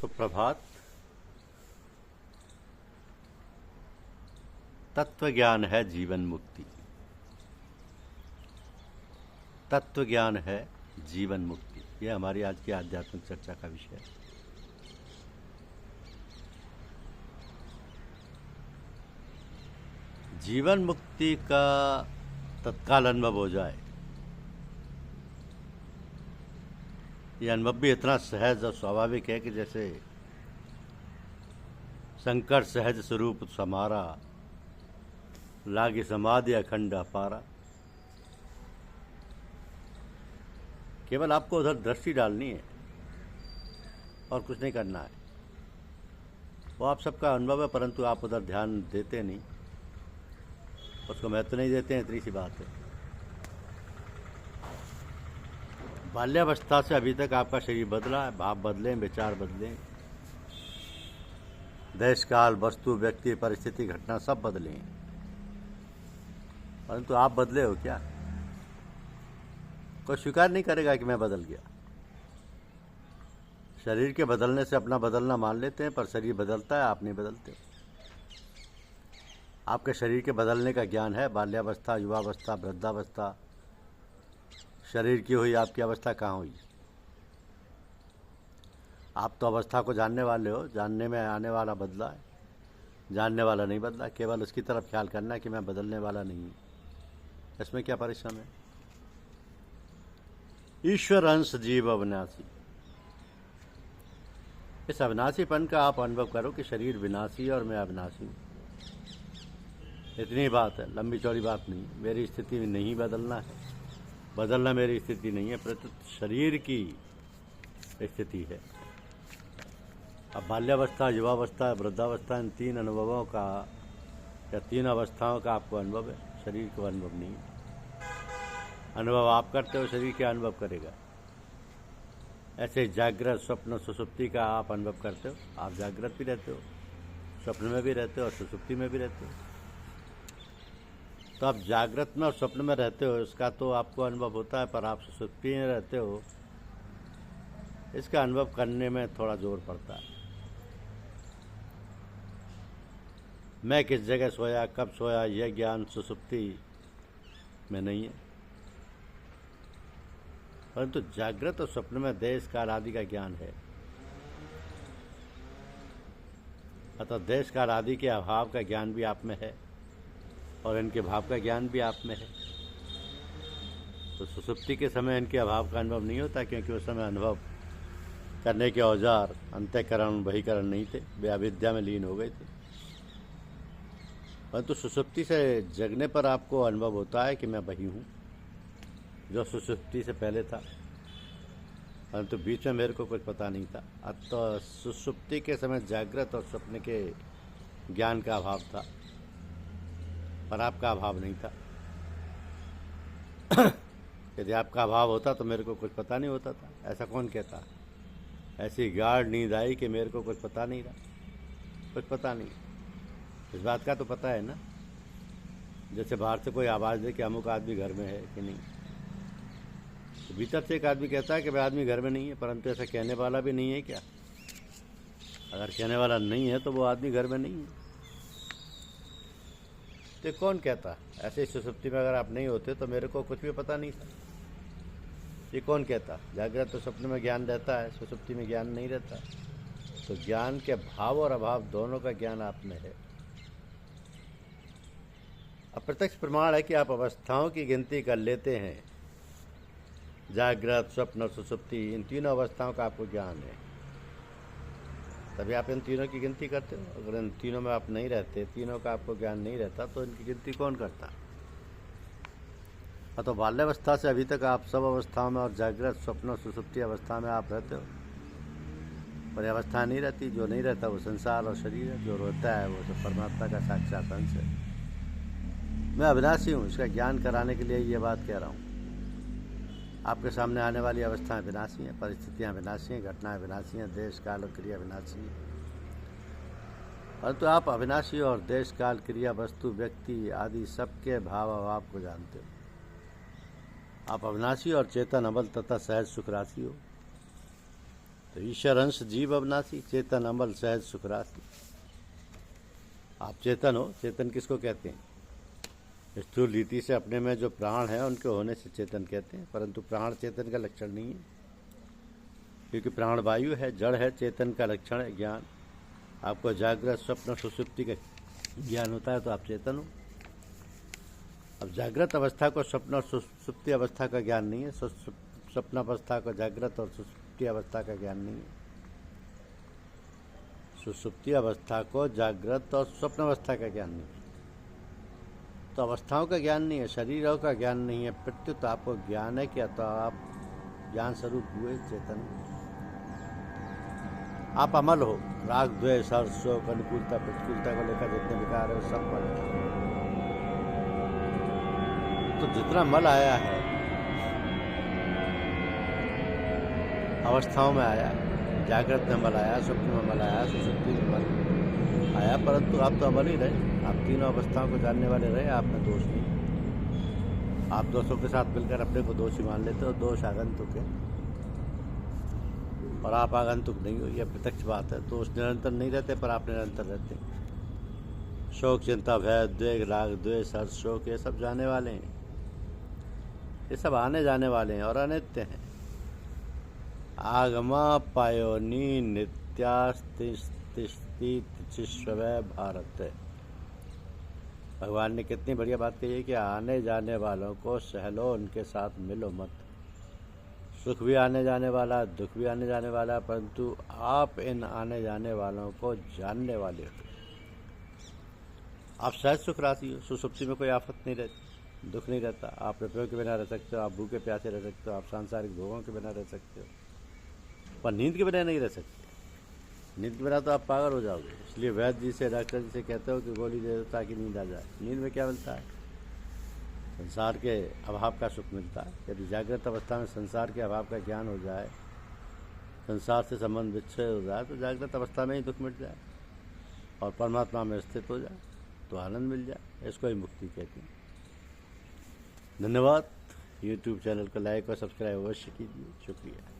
सुप्रभात। तत्व ज्ञान है जीवन मुक्ति। तत्व ज्ञान है जीवन मुक्ति, यह हमारी आज की आध्यात्मिक चर्चा का विषय है। जीवन मुक्ति का तत्काल अनुभव हो जाए, यह अनुभव भी इतना सहज और स्वाभाविक है कि जैसे शंकर सहज स्वरूप समारा, लागी समाधि अखंड अपारा। केवल आपको उधर दृष्टि डालनी है और कुछ नहीं करना है। वो आप सबका अनुभव है, परंतु आप उधर ध्यान देते नहीं, उसको महत्व नहीं देते हैं, इतनी सी बात है। बाल्यावस्था से अभी तक आपका शरीर बदला है, भाव बदले, विचार बदले, देश काल वस्तु व्यक्ति परिस्थिति घटना सब बदले हैं, परंतु आप बदले हो क्या? कोई स्वीकार नहीं करेगा कि मैं बदल गया। शरीर के बदलने से अपना बदलना मान लेते हैं, पर शरीर बदलता है, आप नहीं बदलते। आपके शरीर के बदलने का ज्ञान है। बाल्यावस्था, युवावस्था, वृद्धावस्था, शरीर की हुई, आपकी अवस्था कहाँ हुई? आप तो अवस्था को जानने वाले हो, जानने में आने वाला बदला है, जानने वाला नहीं बदला। केवल उसकी तरफ ख्याल करना कि मैं बदलने वाला नहीं हूँ, इसमें क्या परिश्रम है? ईश्वर अंश जीव अविनाशी। इस अविनाशीपन का आप अनुभव करो कि शरीर विनाशी और मैं अविनाशी हूँ। इतनी बात है, लंबी चौड़ी बात नहीं। मेरी स्थिति में नहीं बदलना है, बदलना मेरी स्थिति नहीं है, प्रत्युत शरीर की स्थिति है। अब बाल्यावस्था, युवावस्था, वृद्धावस्था, इन तीन अनुभवों का या तीन अवस्थाओं का आपको अनुभव है, शरीर को अनुभव नहीं है। अनुभव आप करते हो, शरीर क्या अनुभव करेगा? ऐसे जागृत, स्वप्न, सुसुप्ति का आप अनुभव करते हो। आप जागृत भी रहते हो, स्वप्न में भी रहते हो और सुसुप्ति में भी रहते हो। तो आप जागृत में और स्वप्न में रहते हो, इसका तो आपको अनुभव होता है, पर आप सुसुप्ति में रहते हो, इसका अनुभव करने में थोड़ा जोर पड़ता है। मैं किस जगह सोया, कब सोया, यह ज्ञान सुसुप्ति में नहीं है, परंतु जागृत और स्वप्न में देश काल आदि का ज्ञान है। अतः देश काल आदि के अभाव का ज्ञान भी आप में है और इनके भाव का ज्ञान भी आप में है। तो सुसुप्ति के समय इनके अभाव का अनुभव नहीं होता, क्योंकि उस समय अनुभव करने के औजार अंतःकरण बहिकरण नहीं थे, वे अविद्या में लीन हो गए थे। परंतु सुसुप्ति से जगने पर आपको अनुभव होता है कि मैं वही हूँ जो सुसुप्ति से पहले था, परंतु बीच में मेरे को कुछ पता नहीं था। अतः सुसुप्ति के समय जागृत और स्वप्न के ज्ञान का अभाव था, पर आपका अभाव नहीं था। यदि आपका अभाव होता तो मेरे को कुछ पता नहीं होता था। ऐसा कौन कहता? ऐसी गाढ़ नींद आई कि मेरे को कुछ पता नहीं रहा, कुछ पता नहीं। इस बात का तो पता है ना, जैसे बाहर से कोई आवाज़ दे कि अमुक आदमी घर में है कि नहीं, तो भीतर से एक आदमी कहता है कि वह आदमी घर में नहीं है, परंतु ऐसा कहने वाला भी नहीं है क्या? अगर कहने वाला नहीं है तो वो आदमी घर में नहीं है। तो कौन कहता? ऐसे सुसुप्ति में अगर आप नहीं होते तो मेरे को कुछ भी पता नहीं था, ये कौन कहता? जागृत तो स्वप्न में ज्ञान रहता है, सुसुप्ति में ज्ञान नहीं रहता। तो ज्ञान के भाव और अभाव दोनों का ज्ञान आप में है। अप्रत्यक्ष प्रमाण है कि आप अवस्थाओं की गिनती कर लेते हैं। जागृत, स्वप्न और सुसुप्ति, इन तीनों अवस्थाओं का आपको ज्ञान है, तभी आप इन तीनों की गिनती करते हो। अगर इन तीनों में आप नहीं रहते, तीनों का आपको ज्ञान नहीं रहता, तो इनकी गिनती कौन करता? तो बाल्यावस्था से अभी तक आप सब अवस्थाओं में और जागृत, स्वप्न और सुसुप्ति अवस्था में आप रहते हो, पर अवस्था नहीं रहती। जो नहीं रहता वो संसार और शरीर है, जो रहता है वो तो परमात्मा का साक्षात अंश है। मैं अविनाशी हूँ, इसका ज्ञान कराने के लिए ये बात कह रहा हूँ। आपके सामने आने वाली अवस्थाएं विनाशी हैं, परिस्थितियाँ विनाशी हैं, घटनाएं विनाशी हैं, देश काल और क्रिया विनाशी है, परंतु आप अविनाशी और देश काल क्रिया वस्तु व्यक्ति आदि सबके भाव अभाव को जानते हो। आप अविनाशी और चेतन अबल तथा सहज सुख राशि हो। तो ईश्वर अंश जीव अविनाशी, चेतन अमल सहज सुख राशि। आप चेतन हो, चेतन किसको कहते हैं? स्थूल रीति से अपने में जो प्राण है उनके होने से चेतन कहते हैं, परंतु प्राण चेतन का लक्षण नहीं है, क्योंकि प्राण वायु है, जड़ है। चेतन का लक्षण है ज्ञान। आपको जागृत स्वप्न सुषुप्ति का ज्ञान होता है तो आप चेतन हो। अब जागृत अवस्था को स्वप्न और सुषुप्ति अवस्था का ज्ञान नहीं है, स्वप्न अवस्था को जागृत और सुषुप्ति अवस्था का ज्ञान नहीं है। सुषुप्ति अवस्था को जागृत और स्वप्न अवस्था का ज्ञान नहीं है, तो अवस्थाओं का ज्ञान नहीं है, शरीरों का ज्ञान नहीं है। प्रत्युत आपको ज्ञान है क्या? तो आप ज्ञान स्वरूप हुए, चेतन। आप अमल हो, राग द्वेष हर्ष शोक अनुकूलता प्रतिकूलता को लेकर जितने विकार है सब मल। तो जितना मल आया है अवस्थाओं में आया, जागृत में मल आया, स्वप्न में मल आया, सुषुप्ति में मल आया, परंतु आप तो अमल ही रहे। आप तीनों अवस्थाओं को जानने वाले रहे, आप में दोष नहीं। आप दोषों के साथ मिलकर अपने को दोषी मान लेते हो। दोष आगंतुक है और आप आगंतुक नहीं हो, यह प्रत्यक्ष बात है। दोष निरंतर नहीं रहते पर आप निरंतर रहते हैं। शोक चिंता भय द्वेग राग द्वेष हर्ष शोक ये सब जाने वाले हैं, ये सब आने जाने वाले हैं और अनित्य हैं। आगमा पायोनी नित्यास्तिस्तिचिश्वय भारत। भगवान ने कितनी बढ़िया बात कही है कि आने जाने वालों को सहलो, उनके साथ मिलो मत। सुख भी आने जाने वाला, दुख भी आने जाने वाला, परंतु आप इन आने जाने वालों को जानने वाले हो। आप सहज सुख राशि हो। सुसुप्ति में कोई आफत नहीं रहती, दुख नहीं रहता। आप रुपयों के बिना रह सकते हो, आप भूखे प्यासे रह सकते हो, आप सांसारिक भोगों के बिना रह सकते हो, पर नींद के बिना नहीं रह सकते। नींद के बिना तो आप पागल हो जाओगे। इसलिए वैद्य जी से, डॉक्टर जी से कहते हो कि गोली दे दो ताकि नींद आ जाए। नींद में क्या मिलता है? संसार के अभाव का सुख मिलता है। यदि जागृत अवस्था में संसार के अभाव का ज्ञान हो जाए, संसार से संबंध विच्छेद हो जाए, तो जागृत अवस्था में ही दुख मिट जाए और परमात्मा में स्थित हो जाए तो आनंद मिल जाए। इसको ही मुक्ति कहते हैं। धन्यवाद। यूट्यूब चैनल को लाइक और सब्सक्राइब अवश्य कीजिए। शुक्रिया।